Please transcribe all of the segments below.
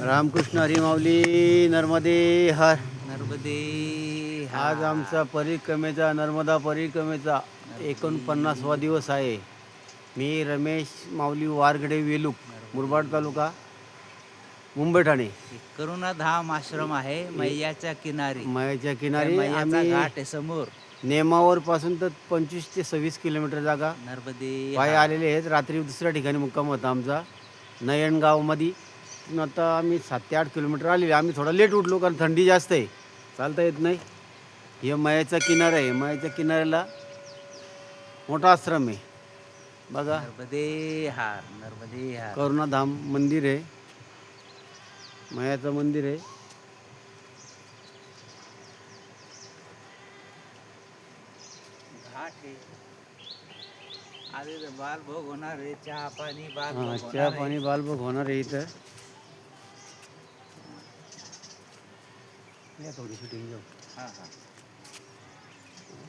रामकृष्ण हरी माऊली नर्मदे हर. नर्मदे आज आमचा परिक्रमेचा नर्मदा परिक्रमेचा 49वा दिवस आहे. मी रमेश माऊली वारगडे वेलूक, मुरबाड तालुका, मुंबई ठाणे. करुणा धाम आश्रम आहे मैयाच्या किनारी. मयाच्या किनारी मैयाचा आम्ही घाट आहे समोर. नेमावर पासून तर 25 ते 26 किलोमीटर जागा नर्मदे पाय आलेले आहेत. रात्री दुसऱ्या ठिकाणी मुक्काम होता आमचा नयनगावमध्ये. आता आम्ही 7 ते 8 किलोमीटर आलेले. आम्ही थोडा लेट उठलो कारण थंडी जास्त आहे, चालता येत नाही. हे मयाचा किनारा आहे. मयाच्या किनाऱ्याला मोठा आश्रम आहे बघा. नर्मदे हार, नर्मदे हार. करुणाधाम मंदिर आहे, मयाचं मंदिर आहे. घाट आहे. आधी बाल भोग होणार आहे. चहा पाणी बाल भोग हां, होणार चहा आहे. पाणी बालभोग होणार आहे इथं. या थोडी शूटिंग जाऊ. हां हां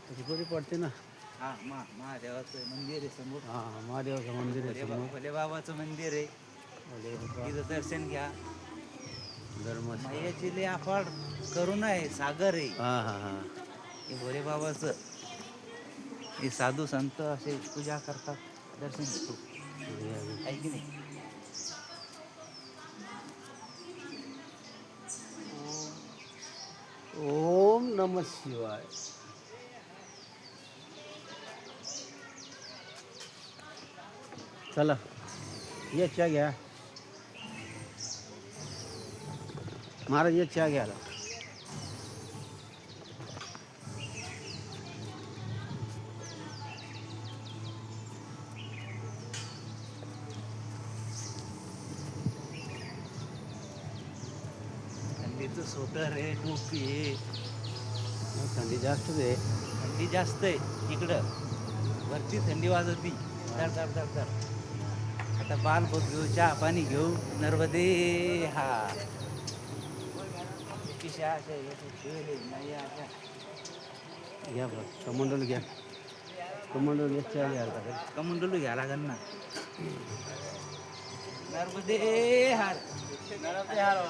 तशी बरी पडते ना. हां महादेवाचं मंदिर आहे समोर. हां, महादेवाचं मंदिर आहे समोर. भोलेबाबाचं मंदिर आहे. तिथं दर्शन घ्या. धर्म. मैयाची लय अफाट करुणा आहे, सागर आहे. हां हां हां. हे भोलेबाबाचं. हे साधू संत असे पूजा करतात, दर्शन घेतो आहे की नाही. ओम नमः शिवाय. चला ये चहा घ्या महाराज, ये चहा घ्यायला. थंडीचं स्वेटर आहे, टोपी आहे. थंडी जास्तच आहे. थंडी जास्त आहे इकडं. वरची थंडी वाजती धड धड धड धड. आता बाल भोग घेऊ, चहा पाणी घेऊ. नर्मदे हा पिशा अशा याचे ठेवले नाही अशा. घ्या बरं, कमंडल घ्या. कमंडल घ्या, चहा घ्यायला. कमंडलू घ्या लागेल ना. नर्मदे हार, नर्मदे हार.